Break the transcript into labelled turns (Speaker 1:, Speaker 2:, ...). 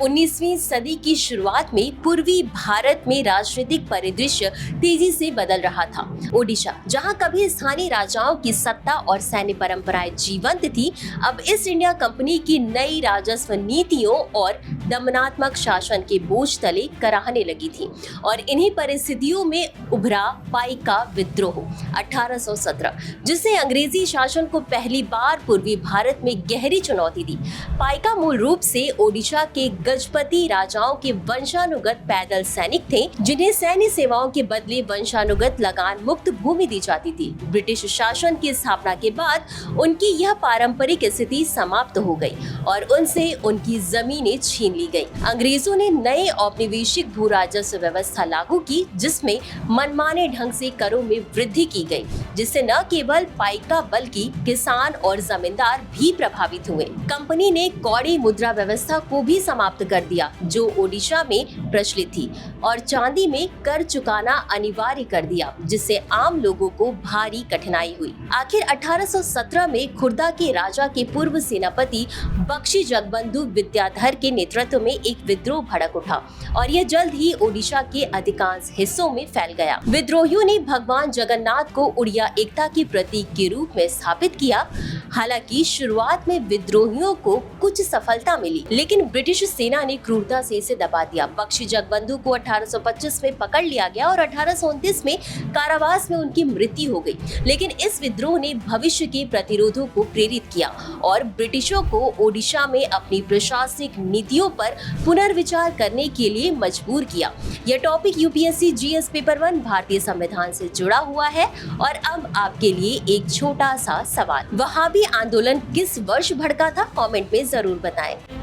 Speaker 1: 19वीं सदी की शुरुआत में पूर्वी भारत में राजनीतिक परिदृश्य तेजी से बदल रहा था। ओडिशा, जहां कभी स्थानीय राजाओं की सत्ता और सैन्य परंपराएं जीवंत थी, अब ईस्ट इंडिया कंपनी की नई राजस्व नीतियों और दमनात्मक शासन के बोझ तले कराहने लगी थी। और इन्हीं परिस्थितियों में उभरा पाइका विद्रोह 1817, जिसने अंग्रेजी शासन को पहली बार पूर्वी भारत में गहरी चुनौती दी। पाइका मूल रूप से ओडिशा के गजपति राजाओं के वंशानुगत पैदल सैनिक थे, जिन्हें सैन्य सेवाओं के बदले वंशानुगत लगान मुक्त भूमि दी जाती थी। ब्रिटिश शासन की स्थापना के बाद उनकी यह पारंपरिक स्थिति समाप्त हो गई और उनसे उनकी जमीनें छीन ली गई। अंग्रेजों ने नए औपनिवेशिक भू राजस्व व्यवस्था लागू की, जिसमें मनमाने ढंग से करों में वृद्धि की गई, जिससे न केवल पाइका बल्कि किसान और जमींदार भी प्रभावित हुए। कंपनी ने कौड़ी मुद्रा व्यवस्था को भी समाप्त कर दिया, जो ओडिशा में प्रचलित थी, और चांदी में कर चुकाना अनिवार्य कर दिया, जिससे आम लोगों को भारी कठिनाई हुई। आखिर 1817 में खुर्दा के राजा के पूर्व सेनापति बख्शी जगबंधु विद्याधर के नेतृत्व में एक विद्रोह भड़क उठा और यह जल्द ही ओडिशा के अधिकांश हिस्सों में फैल गया। विद्रोहियों ने भगवान जगन्नाथ को उड़िया एकता के प्रतीक के रूप में स्थापित किया। हालांकि शुरुआत में विद्रोहियों को कुछ सफलता मिली, लेकिन ब्रिटिश सेना ने क्रूरता से इसे दबा दिया। बख्शी जगबंधु को 1825 में पकड़ लिया गया और 1829 में कारावास में उनकी मृत्यु हो गई। लेकिन इस विद्रोह ने भविष्य के प्रतिरोधों को प्रेरित किया और ब्रिटिशों को ओडिशा में अपनी प्रशासनिक नीतियों पर पुनर्विचार करने के लिए मजबूर किया। यह टॉपिक यूपीएससी जीएस पेपर 1 भारतीय संविधान से जुड़ा हुआ है। और अब आपके लिए एक छोटा सा सवाल, वहाबी आंदोलन किस वर्ष भड़का था? कमेंट में जरूर बताएं।